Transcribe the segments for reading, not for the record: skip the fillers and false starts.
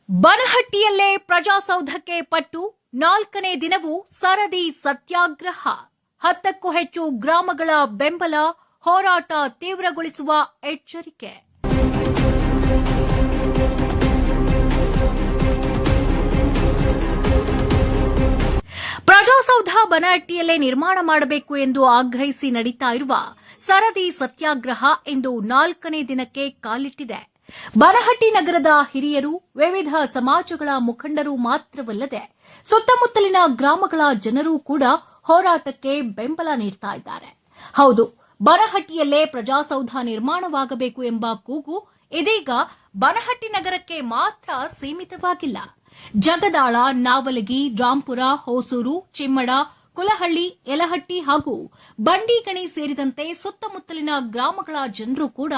ಬನಹಟ್ಟಿಯಲ್ಲೇ ಪ್ರಜಾಸೌಧಕ್ಕೆ ಪಟ್ಟು 4ನೇ ದಿನವೂ ಸರದಿ ಸತ್ಯಾಗ್ರಹ. 10ಕ್ಕೂ ಹೆಚ್ಚು ಗ್ರಾಮಗಳ ಬೆಂಬಲ, ಹೋರಾಟ ತೀವ್ರಗೊಳಿಸುವ ಎಚ್ಚರಿಕೆ. ಪ್ರಜಾಸೌಧ ಬನಹಟ್ಟಿಯಲ್ಲೇ ನಿರ್ಮಾಣ ಮಾಡಬೇಕು ಎಂದು ಆಗ್ರಹಿಸಿ ನಡೀತಾ ಇರುವ ಸರದಿ ಸತ್ಯಾಗ್ರಹ ಇಂದು 4ನೇ ದಿನಕ್ಕೆ ಕಾಲಿಟ್ಟಿದೆ. ಬನಹಟ್ಟಿ ನಗರದ ಹಿರಿಯರು, ವಿವಿಧ ಸಮಾಜಗಳ ಮುಖಂಡರು ಮಾತ್ರವಲ್ಲದೆ ಸುತ್ತಮುತ್ತಲಿನ ಗ್ರಾಮಗಳ ಜನರು ಕೂಡ ಹೋರಾಟಕ್ಕೆ ಬೆಂಬಲ ನೀಡ್ತಾ ಇದ್ದಾರೆ. ಹೌದು, ಬನಹಟ್ಟಿಯಲ್ಲೇ ಪ್ರಜಾಸೌಧ ನಿರ್ಮಾಣವಾಗಬೇಕು ಎಂಬ ಕೂಗು ಇದೀಗ ಬನಹಟ್ಟಿ ನಗರಕ್ಕೆ ಮಾತ್ರ ಸೀಮಿತವಾಗಿಲ್ಲ. ಜಗದಾಳ, ನಾವಲಗಿ, ರಾಂಪುರ, ಹೊಸೂರು, ಚಿಮ್ಮಡ, ಕುಲಹಳ್ಳಿ, ಯಲಹಟ್ಟಿ ಹಾಗೂ ಬಂಡಿಗಣಿ ಸೇರಿದಂತೆ ಸುತ್ತಮುತ್ತಲಿನ ಗ್ರಾಮಗಳ ಜನರು ಕೂಡ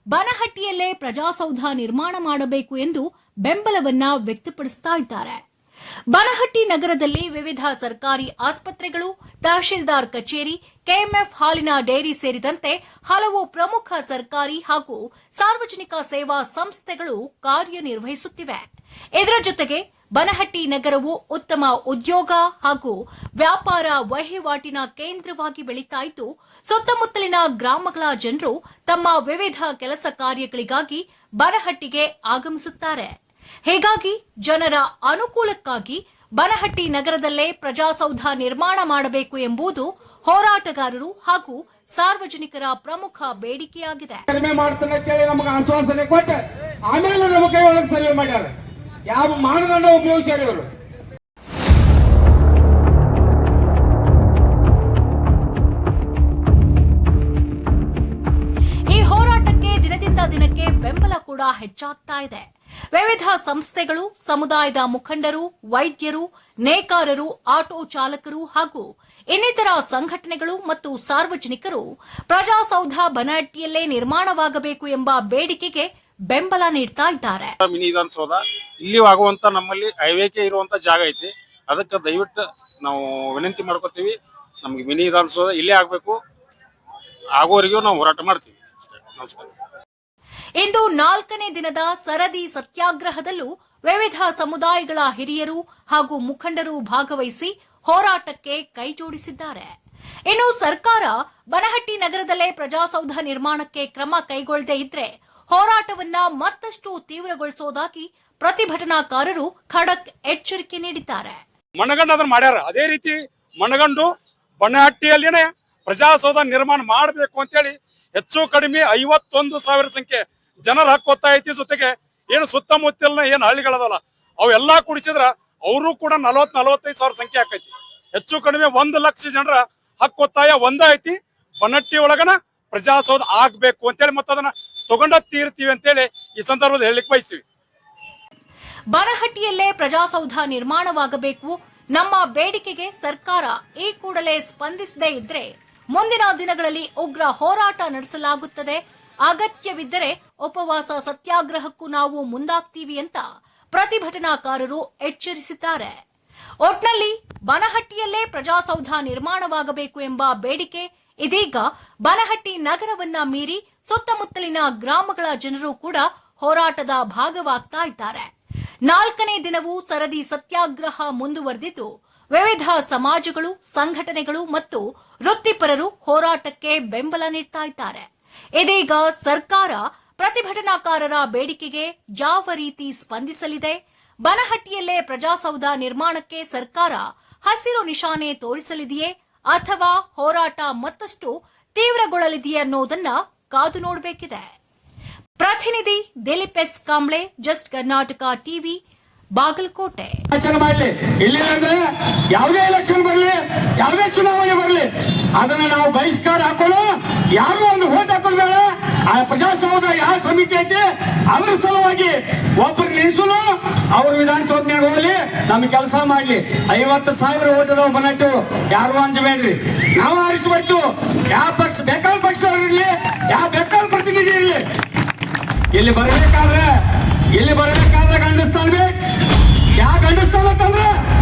ಬನಹಟ್ಟಿಯಲ್ಲೇ ಪ್ರಜಾಸೌಧ ನಿರ್ಮಾಣ ಮಾಡಬೇಕು ಎಂದು ಬೆಂಬಲವನ್ನ ವ್ಯಕ್ತಪಡಿಸುತ್ತಾ ಇದ್ದಾರೆ. ಬನಹಟ್ಟಿ ನಗರದಲ್ಲಿ ವಿವಿಧ ಸರ್ಕಾರಿ ಆಸ್ಪತ್ರೆಗಳು, ತಹಶೀಲ್ದಾರ್ ಕಚೇರಿ, ಕೆಎಂಎಫ್ ಹಾಲಿನ ಡೈರಿ ಸೇರಿದಂತೆ ಹಲವು ಪ್ರಮುಖ ಸರ್ಕಾರಿ ಹಾಗೂ ಸಾರ್ವಜನಿಕ ಸೇವಾ ಸಂಸ್ಥೆಗಳು ಕಾರ್ಯನಿರ್ವಹಿಸುತ್ತಿವೆ. ಇದರ ಜೊತೆಗೆ ಬನಹಟ್ಟಿ ನಗರವು ಉತ್ತಮ ಉದ್ಯೋಗ ಹಾಗೂ ವ್ಯಾಪಾರ ವಹಿವಾಟಿನ ಕೇಂದ್ರವಾಗಿ ಬೆಳೀತಾ ಇದ್ದು, ಸುತ್ತಮುತ್ತಲಿನ ಗ್ರಾಮಗಳ ಜನರು ತಮ್ಮ ವಿವಿಧ ಕೆಲಸ ಕಾರ್ಯಗಳಿಗಾಗಿ ಬನಹಟ್ಟಿಗೆ ಆಗಮಿಸುತ್ತಾರೆ. ಹೀಗಾಗಿ ಜನರ ಅನುಕೂಲಕ್ಕಾಗಿ ಬನಹಟ್ಟಿ ನಗರದಲ್ಲೇ ಪ್ರಜಾಸೌಧ ನಿರ್ಮಾಣ ಮಾಡಬೇಕು ಎಂಬುದು ಹೋರಾಟಗಾರರು ಹಾಗೂ ಸಾರ್ವಜನಿಕರ ಪ್ರಮುಖ ಬೇಡಿಕೆಯಾಗಿದೆ. ಆಶ್ವಾಸನೆ ಕೊಟ್ಟು ಆಮೇಲೆ ನಮ್ಮ ಕೈ ಒಳಗೆ ಸರ್ವೆ ಮಾಡ್ಯಾರ. ಯಾವ ಮಾನದಂಡ ಉಪಯೋಗಿಸ್ಯಾರ ಇವರು? ಈ ಹೋರಾಟಕ್ಕೆ ದಿನದಿಂದ ದಿನಕ್ಕೆ ಬೆಂಬಲ ಕೂಡ ಹೆಚ್ಚಾಗ್ತಾ ಇದೆ. ವಿವಿಧ ಸಂಸ್ಥೆಗಳು, ಸಮುದಾಯದ ಮುಖಂಡರು, ವೈದ್ಯರು, ನೇಕಾರರು, ಆಟೋ ಚಾಲಕರು ಹಾಗೂ ಇನ್ನಿತರ ಸಂಘಟನೆಗಳು ಮತ್ತು ಸಾರ್ವಜನಿಕರು ಪ್ರಜಾಸೌಧ ಬನಹಟ್ಟಿಯಲ್ಲೇ ನಿರ್ಮಾಣವಾಗಬೇಕು ಎಂಬ ಬೇಡಿಕೆಗೆ ಬೆಂಬಲ ನೀಡ್ತಾ ಇದ್ದಾರೆ. ಮಿನಿ ವಿಧಾನಸೌಧ ಇಲ್ಲಿ ಆಗುವಂತ ನಮ್ಮಲ್ಲಿ ಹೈವೇಗೆ ಇರುವಂತ ಜಾಗ ಐತಿ. ಅದಕ್ಕೆ ದಯವಿಟ್ಟು ನಾವು ವಿನಂತಿ ಮಾಡ್ಕೋತೀವಿ, ನಮ್ಗೆ ಮಿನಿ ವಿಧಾನಸೌಧ ಇಲ್ಲೇ ಆಗ್ಬೇಕು. ಆಗೋವರೆಗೂ ನಾವು ಹೋರಾಟ ಮಾಡ್ತೀವಿ. ನಮಸ್ಕಾರ. ಇಂದು 4ನೇ ದಿನದ ಸರದಿ ಸತ್ಯಾಗ್ರಹದಲ್ಲೂ ವಿವಿಧ ಸಮುದಾಯಗಳ ಹಿರಿಯರು ಹಾಗೂ ಮುಖಂಡರು ಭಾಗವಹಿಸಿ ಹೋರಾಟಕ್ಕೆ ಕೈಜೋಡಿಸಿದ್ದಾರೆ. ಇನ್ನು ಸರ್ಕಾರ ಬನಹಟ್ಟಿ ನಗರದಲ್ಲೇ ಪ್ರಜಾಸೌಧ ನಿರ್ಮಾಣಕ್ಕೆ ಕ್ರಮ ಕೈಗೊಳ್ಳದೇ ಇದ್ರೆ ಹೋರಾಟವನ್ನ ಮತ್ತಷ್ಟು ತೀವ್ರಗೊಳಿಸುವುದಾಗಿ ಪ್ರತಿಭಟನಾಕಾರರು ಖಡಕ್ ಎಚ್ಚರಿಕೆ ನೀಡಿದ್ದಾರೆ. ಮನಗಂಡು ಅದನ್ನ ಮಾಡ್ಯಾರ. ಅದೇ ರೀತಿ ಮನಗಂಡು ಬನಹಟ್ಟಿಯಲ್ಲಿನೇ ಪ್ರಜಾಸೌಧ ನಿರ್ಮಾಣ ಮಾಡಬೇಕು ಅಂತೇಳಿ ಹೆಚ್ಚು ಕಡಿಮೆ 51,000 ಸಂಖ್ಯೆ ಜನರ ಹಕ್ಕು ಒತ್ತಾಯ. ಜೊತೆಗೆ ಏನು ಸುತ್ತಮುತ್ತಲಿನ ಏನು ಹಳ್ಳಿಗಳದಲ್ಲ ಅವೆಲ್ಲಾ ಕುಡಿಸಿದ್ರ ಅವರು ಕೂಡ 40-45,000 ಸಂಖ್ಯೆ ಆಕೈತಿ. ಹೆಚ್ಚು ಕಡಿಮೆ 1 ಲಕ್ಷ ಜನರ ಹಕ್ಕು ಒತ್ತಾಯ ಒಂದ ಐತಿ. ಬನಹಟ್ಟಿ ಒಳಗನ ಪ್ರಜಾಸೌಧ ಆಗ್ಬೇಕು ಅಂತೇಳಿ ಮತ್ತೆ ಅದನ್ನ ತಗೊಂಡ ತೀರ್ತೀವಿ ಅಂತೇಳಿ ಈ ಸಂದರ್ಭದಲ್ಲಿ ಹೇಳಲಿಕ್ಕೆ ಬಯಸ್ತೀವಿ. ಬನಹಟ್ಟಿಯಲ್ಲೇ ಪ್ರಜಾಸೌಧ ನಿರ್ಮಾಣವಾಗಬೇಕು. ನಮ್ಮ ಬೇಡಿಕೆಗೆ ಸರ್ಕಾರ ಈ ಕೂಡಲೇ ಸ್ಪಂದಿಸದೇ ಇದ್ರೆ ಮುಂದಿನ ದಿನಗಳಲ್ಲಿ ಉಗ್ರ ಹೋರಾಟ ನಡೆಸಲಾಗುತ್ತದೆ. ಅಗತ್ಯವಿದ್ದರೆ ಉಪವಾಸ ಸತ್ಯಾಗ್ರಹಕ್ಕೂ ನಾವು ಮುಂದಾಗ್ತೀವಿ ಅಂತ ಪ್ರತಿಭಟನಾಕಾರರು ಎಚ್ಚರಿಸಿದ್ದಾರೆ. ಒಟ್ನಲ್ಲಿ ಬನಹಟ್ಟಿಯಲ್ಲೇ ಪ್ರಜಾಸೌಧ ನಿರ್ಮಾಣವಾಗಬೇಕು ಎಂಬ ಬೇಡಿಕೆ ಇದೀಗ ಬನಹಟ್ಟಿ ನಗರವನ್ನ ಮೀರಿ ಸುತ್ತಮುತ್ತಲಿನ ಗ್ರಾಮಗಳ ಜನರು ಕೂಡ ಹೋರಾಟದ ಭಾಗವಾಗ್ತಾ ಇದ್ದಾರೆ. 4ನೇ ದಿನವೂ ಸರದಿ ಸತ್ಯಾಗ್ರಹ ಮುಂದುವರೆದಿದ್ದು, ವಿವಿಧ ಸಮಾಜಗಳು, ಸಂಘಟನೆಗಳು ಮತ್ತು ವೃತ್ತಿಪರರು ಹೋರಾಟಕ್ಕೆ ಬೆಂಬಲ ನೀಡ್ತಾ ಇದ್ದಾರೆ. ಇದೀಗ ಸರ್ಕಾರ ಪ್ರತಿಭಟನಾಕಾರರ ಬೇಡಿಕೆಗೆ ಯಾವ ರೀತಿ ಸ್ಪಂದಿಸಲಿದೆ? ಬನಹಟ್ಟಿಯಲ್ಲೇ ಪ್ರಜಾಸೌಧ ನಿರ್ಮಾಣಕ್ಕೆ ಸರ್ಕಾರ ಹಸಿರು ನಿಶಾನೆ ತೋರಿಸಲಿದೆಯೇ ಅಥವಾ ಹೋರಾಟ ಮತ್ತಷ್ಟು ತೀವ್ರಗೊಳ್ಳಲಿದೆಯೇ ಅನ್ನೋದನ್ನ ಕಾದು ನೋಡಬೇಕಿದೆ. ಪ್ರತಿನಿಧಿ Dilip S Kamble, just Karnataka TV, Bagalkot. ಇಲ್ಲಿಂದ್ರೆ ಯಾವುದೇ ಎಲೆಕ್ಷನ್ ಬರಲಿ, ಯಾವುದೇ ಚುನಾವಣೆ ಬರಲಿ, ಅದನ್ನ ನಾವು ಬಹಿಷ್ಕಾರ ಹಾಕೋಣ. ಯಾರು ಒಂದು ಹೋಟ್ ಹಾಕೋಬೇಡ. ಆ ಪ್ರಜಾಸೌಧ ಯಾವ ಸಮಿತಿ ಐತಿ ಅದ್ರ ಸಲುವಾಗಿ ಒಬ್ಬರು ನಿಲ್ಸಲು ಅವ್ರ ವಿಧಾನಸೌಧನ್ಯಾಗ ಹೋಗ್ಲಿ, ನಮ್ಗೆ ಕೆಲಸ ಮಾಡ್ಲಿ. 50,000 ಓಟ್ ಅದಾವ ಬನಟ್ಟು. ಯಾರು ಅಂಜಬೇಡ್ರಿ, ನಾವು ಆರಿಸಿ ಬರ್ತೀವಿ. ಯಾವ ಪಕ್ಷ ಬೇಕಾದ ಪಕ್ಷ ಇರ್ಲಿ, ಯಾವ ಬೇಕಾದ ಪ್ರತಿನಿಧಿ ಇರ್ಲಿ. ಇಲ್ಲಿ ಬರಬೇಕಾದ್ರೆ ಗಂಡಸ್ಥಾನ ಬೇಕು. ಯಾವ ಗಂಡಸ್ಥಾನ ಅಂತಂದ್ರೆ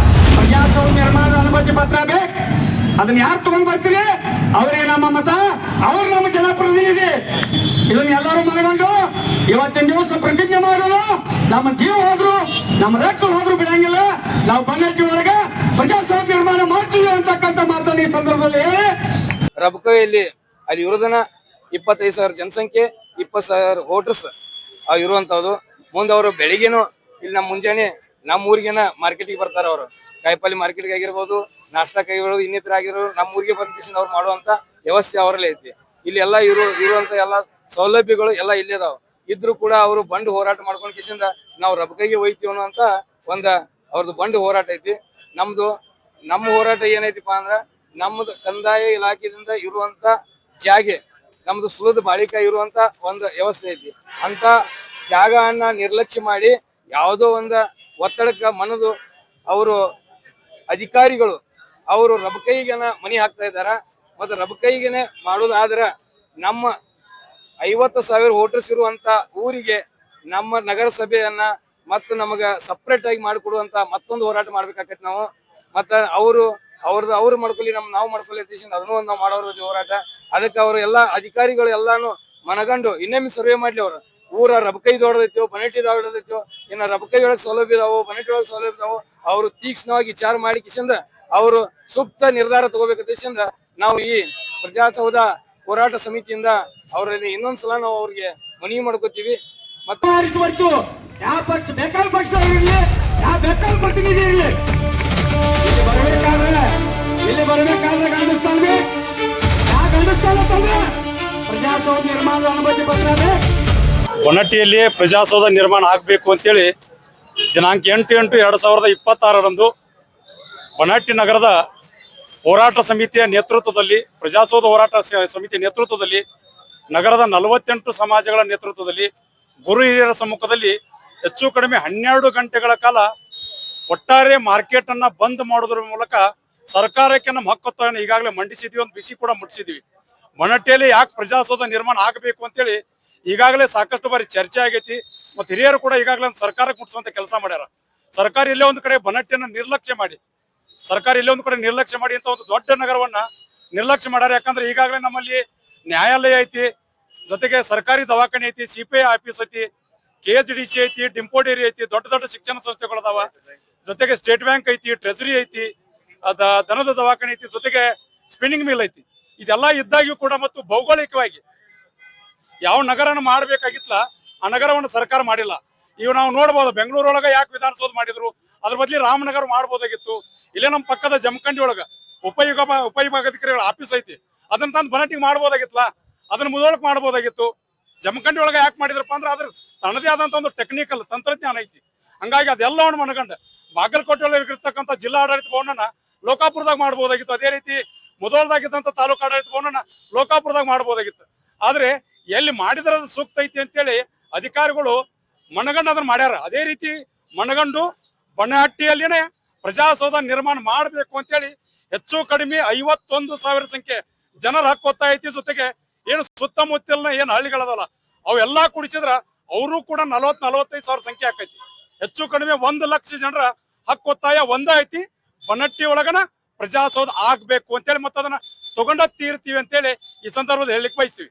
ಪ್ರಜಾಸೌಧ ನಿರ್ಮಾಣದ ಅನುಮತಿ ಪತ್ರ ಬೇಕು. ಅದನ್ನ ಯಾರು ತಗೊಂಡ್ ಬರ್ತೀರಿ ಅವರಿಗೆ ನಮ್ಮ ಮತ, ಅವ್ರು ನಮ್ಮ ಜನಪ್ರತಿನಿಧಿ. ಇದನ್ನ ಎಲ್ಲರೂ ಮನಗಂಡು ಇವತ್ತಿನ ದಿವಸ ಪ್ರತಿಜ್ಞೆ ಮಾಡೋಣ. ನಮ್ಮ ಜೀವ ಹೋದ್ರು ನಮ್ಮ ರಕ್ತ ಹೋದ್ರೂ ಬಿಡಂಗಿಲ್ಲ. ನಾವು ಬನ್ನಟ್ಟಿ ಒಳಗ ಪ್ರಜಾಸೌಧ ನಿರ್ಮಾಣ ಮಾಡ್ತೀವಿ ಅಂತಕ್ಕಂಥ ಮಾತನ್ನು ಈ ಸಂದರ್ಭದಲ್ಲಿ ಹೇಳಿ, ರಬಕವಿಯಲ್ಲಿ ಅಲ್ಲಿ ಇರೋದನ್ನ 25,000 ಜನಸಂಖ್ಯೆ, 20,000 ವೋಟರ್ಸ್ ಇರುವಂತದ್ದು. ಮುಂದೆ ಅವರು ಬೆಳಿಗ್ಗೆನು ಇಲ್ಲಿ ನಮ್ಮ ಮುಂಜಾನೆ ನಮ್ಮ ಊರಿಗೆನ ಮಾರ್ಕೆಟಿಗೆ ಬರ್ತಾರೆ. ಅವರು ಕಾಯಿಪಲ್ಲೆ ಮಾರ್ಕೆಟ್ಗೆ ಆಗಿರ್ಬೋದು, ನಾಷ್ಟಾ ಕೈಗಳು ಇನ್ನಿತರ ಆಗಿರೋರು ನಮ್ಮ ಊರಿಗೆ ಬಂದು ಅವ್ರು ಮಾಡುವಂತ ವ್ಯವಸ್ಥೆ ಅವರಲ್ಲಿ ಐತಿ. ಇಲ್ಲಿ ಎಲ್ಲ ಇರುವಂತ ಎಲ್ಲ ಸೌಲಭ್ಯಗಳು ಎಲ್ಲ ಇಲ್ಲೇ ಅದಾವ. ಇದ್ರು ಕೂಡ ಅವರು ಬಂಡ್ ಹೋರಾಟ ಮಾಡ್ಕೊಂಡು ಕಿಸಿಂದ ನಾವು ರಬಕೈಗೆ ಒಯ್ತೀವಿ ಅನ್ನುವಂತ ಅವ್ರದ್ದು ಬಂಡ್ ಹೋರಾಟ ಐತಿ. ನಮ್ಮ ಹೋರಾಟ ಏನೈತಿಪ್ಪ ಅಂದ್ರ ನಮ್ದು ಕಂದಾಯ ಇಲಾಖೆಯಿಂದ ಇರುವಂತ ಜಾಗೆ, ನಮ್ದು ಸುಲದ ಬಾಳಿಕ ಇರುವಂತ ಒಂದು ವ್ಯವಸ್ಥೆ ಐತಿ. ಅಂತ ಜಾಗವನ್ನ ನಿರ್ಲಕ್ಷ್ಯ ಮಾಡಿ ಯಾವುದೋ ಒಂದು ಒತ್ತಡಕ್ಕೆ ಮನದು ಅವರು ಅಧಿಕಾರಿಗಳು ಅವರು ರಬಕೈಗೆನ ಮನಿ ಹಾಕ್ತಾ ಇದ್ದಾರ. ಮತ್ತೆ ರಬಕೈಗೆನೆ ಮಾಡೋದಾದ್ರ ನಮ್ಮ 50,000 ವೋಟರ್ಸ್ ಇರುವಂತ ಊರಿಗೆ ನಮ್ಮ ನಗರಸಭೆಯನ್ನ ಮತ್ತು ನಮಗ ಸಪ್ರೇಟ್ ಆಗಿ ಮಾಡಿಕೊಡುವಂತ ಮತ್ತೊಂದು ಹೋರಾಟ ಮಾಡ್ಬೇಕಾಗತ್ತೆ ನಾವು. ಮತ್ತ ಅವ್ರು ಮಾಡ್ಕೊಳ್ಳಿ, ನಾವು ಮಾಡ್ಕೊಳ್ಳಿ ಅದನ್ನು ಒಂದು ನಾವು ಮಾಡೋರ ಹೋರಾಟ. ಅದಕ್ಕೆ ಅವರು ಎಲ್ಲಾ ಅಧಿಕಾರಿಗಳು ಎಲ್ಲಾನು ಮನಗಂಡು ಇನ್ನೊಮ್ಮೆ ಸರ್ವೆ ಮಾಡ್ಲಿ. ಅವ್ರು ಊರ ರಬಕೈ ದೊಡ್ಡದೈತೋ, ಬನಟ್ಟಿ ದೊಡ್ಡದೈತೋ, ಇನ್ನ ರಬಕೈ ಒಳಗೆ ಸೌಲಭ್ಯ ಇದಾವೋ, ಬನಟ್ಟಿ ಒಳಗೆ ಸೌಲಭ್ಯ ಇದಾವೋ, ಅವರು ತೀಕ್ಷ್ಣವಾಗಿ ವಿಚಾರ ಮಾಡಿ ಕಿಸಿಂದ ಅವರು ಸೂಕ್ತ ನಿರ್ಧಾರ ತಗೋಬೇಕಂತ ನಾವು ಈ ಪ್ರಜಾಸೌಧ ಹೋರಾಟ ಸಮಿತಿಯಿಂದ ಅವರಲ್ಲಿ ಇನ್ನೊಂದ್ಸಲ ನಾವು ಅವ್ರಿಗೆ ಮನವಿ ಮಾಡ್ಕೋತೀವಿ. ಮತ್ತೆ ಆರಿಸಬೇಕು. ಯಾವ ಪಕ್ಷ ಬೇಕಾದ ಪಕ್ಷ ಇರಲಿ, ಯಾವ ಬೇಕಾದ ಪ್ರತಿನಿಧಿ ಇರಲಿ, ಇಲ್ಲಿ ಬರಬೇಕಾದ್ರೆ ಗಂಡಸ್ತಾನೆ ಪ್ರಜಾಸೌಧ ನಿರ್ಮಾಣದ ಅನುಮತಿ ಪತ್ರ ಬನಟ್ಟಿಯಲ್ಲಿ ಪ್ರಜಾಸೌಧ ನಿರ್ಮಾಣ ಆಗಬೇಕು ಅಂತೇಳಿ ದಿನಾಂಕ 8/8/2026 ಬನಟ್ಟಿ ನಗರದ ಹೋರಾಟ ಸಮಿತಿಯ ನೇತೃತ್ವದಲ್ಲಿ, ಪ್ರಜಾಸೌಧ ಹೋರಾಟ ಸಮಿತಿ ನೇತೃತ್ವದಲ್ಲಿ, ನಗರದ 48 ಸಮಾಜಗಳ ನೇತೃತ್ವದಲ್ಲಿ, ಗುರು ಹಿರಿಯರ ಸಮ್ಮುಖದಲ್ಲಿ ಹೆಚ್ಚು ಕಡಿಮೆ 12 ಗಂಟೆಗಳ ಕಾಲ ಒಟ್ಟಾರೆ ಮಾರ್ಕೆಟ್ ಅನ್ನ ಬಂದ್ ಮಾಡೋದ್ರ ಮೂಲಕ ಸರ್ಕಾರಕ್ಕೆ ನಮ್ಮ ಹಕ್ಕೊತ್ತಾಯನ ಈಗಾಗಲೇ ಮಂಡಿಸಿದ್ವಿ, ಒಂದು ಬಿಸಿ ಕೂಡ ಮುಟ್ಟಿಸಿದ್ವಿ. ಬನಟ್ಟಿಯಲ್ಲಿ ಯಾಕೆ ಪ್ರಜಾಸೌಧ ನಿರ್ಮಾಣ ಆಗಬೇಕು ಅಂತೇಳಿ ಈಗಾಗಲೇ ಸಾಕಷ್ಟು ಬಾರಿ ಚರ್ಚೆ ಆಗೈತಿ. ಮತ್ತು ಹಿರಿಯರು ಕೂಡ ಈಗಾಗಲೇ ಸರ್ಕಾರಕ್ಕೆ ಮುಟ್ಟಿಸುವಂತ ಕೆಲಸ ಮಾಡ್ಯಾರ. ಸರ್ಕಾರ ಎಲ್ಲೇ ಒಂದು ಕಡೆ ಬನಟ್ಟಿಯನ್ನ ನಿರ್ಲಕ್ಷ್ಯ ಮಾಡಿ ಅಂತ ಒಂದು ದೊಡ್ಡ ನಗರವನ್ನ ನಿರ್ಲಕ್ಷ್ಯ ಮಾಡ್ಯಾರ. ಯಾಕಂದ್ರೆ ಈಗಾಗಲೇ ನಮ್ಮಲ್ಲಿ ನ್ಯಾಯಾಲಯ ಐತಿ, ಜೊತೆಗೆ ಸರ್ಕಾರಿ ದವಾಖಾನೆ ಐತಿ, CPI ಆಫೀಸ್ ಐತಿ, KHDC ಐತಿ, ಡಿಂಪೋ ಡೇರಿ ಐತಿ, ದೊಡ್ಡ ದೊಡ್ಡ ಶಿಕ್ಷಣ ಸಂಸ್ಥೆಗಳದಾವ, ಜೊತೆಗೆ ಸ್ಟೇಟ್ ಬ್ಯಾಂಕ್ ಐತಿ, ಟ್ರೆಜರಿ ಐತಿ, ದನದ ದವಾಖಾನೆ ಐತಿ, ಜೊತೆಗೆ ಸ್ಪಿನ್ನಿಂಗ್ ಮಿಲ್ ಐತಿ. ಇದೆಲ್ಲ ಇದ್ದಾಗ್ಯೂ ಕೂಡ ಮತ್ತು ಭೌಗೋಳಿಕವಾಗಿ ಯಾವ ನಗರನ ಮಾಡ್ಬೇಕಾಗಿತ್ತಲ್ಲ ಆ ನಗರವನ್ನು ಸರ್ಕಾರ ಮಾಡಿಲ್ಲ. ಇವು ನಾವು ನೋಡ್ಬೋದು, ಬೆಂಗಳೂರೊಳಗ ಯಾಕೆ ವಿಧಾನಸೌಧ ಮಾಡಿದ್ರು, ಅದ್ರ ಬದಲಿ ರಾಮನಗರ ಮಾಡ್ಬೋದಾಗಿತ್ತು. ಇಲ್ಲೇ ನಮ್ಮ ಪಕ್ಕದ ಜಮಖಂಡಿ ಒಳಗ ಉಪವಿಭಾಗಾಧಿಕಾರಿಗಳ ಆಫೀಸ್ ಐತಿ, ಅದನ್ನ ತಂದು ಬನಟ್ಟಿಗೆ ಮಾಡ್ಬೋದಾಗಿತ್ತಲ್ಲ, ಅದನ್ನ ಮುದೋಳಕ್ ಮಾಡ್ಬೋದಾಗಿತ್ತು. ಜಮಖಂಡಿ ಒಳಗ ಯಾಕೆ ಮಾಡಿದ್ರಪ್ಪ ಅಂದ್ರೆ ಅದ್ರ ತನ್ನದೇ ಆದಂತ ಒಂದು ಟೆಕ್ನಿಕಲ್ ತಂತ್ರಜ್ಞಾನ ಐತಿ. ಹಂಗಾಗಿ ಅದೆಲ್ಲವನ್ನು ಮನಗಂಡ ಬಾಗಲಕೋಟೆ ಒಳಗೆ ಇರ್ತಕ್ಕಂಥ ಜಿಲ್ಲಾ ಆಡಳಿತ ಭವನನ ಲೋಕಾಪುರದಾಗ ಮಾಡ್ಬೋದಾಗಿತ್ತು. ಅದೇ ರೀತಿ ಮುದೋಳದಾಗಿದ್ದಂತ ತಾಲೂಕು ಆಡಳಿತ ಭವನನ ಲೋಕಾಪುರದಾಗ ಮಾಡ್ಬೋದಾಗಿತ್ತು. ಆದ್ರೆ ಎಲ್ಲಿ ಮಾಡಿದ್ರ ಸೂಕ್ತ ಐತಿ ಅಂತೇಳಿ ಅಧಿಕಾರಿಗಳು ಮನಗಂಡು ಅದನ್ನ ಮಾಡ್ಯಾರ. ಅದೇ ರೀತಿ ಮನಗಂಡು ಬನಹಟ್ಟಿಯಲ್ಲಿನೇ ಪ್ರಜಾಸೌಧ ನಿರ್ಮಾಣ ಮಾಡಬೇಕು ಅಂತೇಳಿ ಹೆಚ್ಚು ಕಡಿಮೆ 51,000 ಸಂಖ್ಯೆ ಜನರ ಹಕ್ಕು ಒತ್ತಾಯ. ಜೊತೆಗೆ ಏನು ಸುತ್ತಮುತ್ತಲಿನ ಏನು ಹಳ್ಳಿಗಳದಲ್ಲ ಅವೆಲ್ಲಾ ಕುಡಿಸಿದ್ರ ಅವರು ಕೂಡ 40-45,000 ಸಂಖ್ಯೆ ಆಕೈತಿ. ಹೆಚ್ಚು ಕಡಿಮೆ 1 ಲಕ್ಷ ಜನರ ಹಕ್ಕು ಒತ್ತಾಯ ಒಂದ ಐತಿ. ಬನಟ್ಟಿ ಒಳಗನ ಪ್ರಜಾಸೌಧ ಆಗ್ಬೇಕು ಅಂತೇಳಿ ಮತ್ತೆ ಅದನ್ನ ತಗೊಂಡ ತೀರ್ತೀವಿ ಅಂತೇಳಿ ಈ ಸಂದರ್ಭದಲ್ಲಿ ಹೇಳಲಿಕ್ಕೆ ಬಯಸ್ತೀವಿ.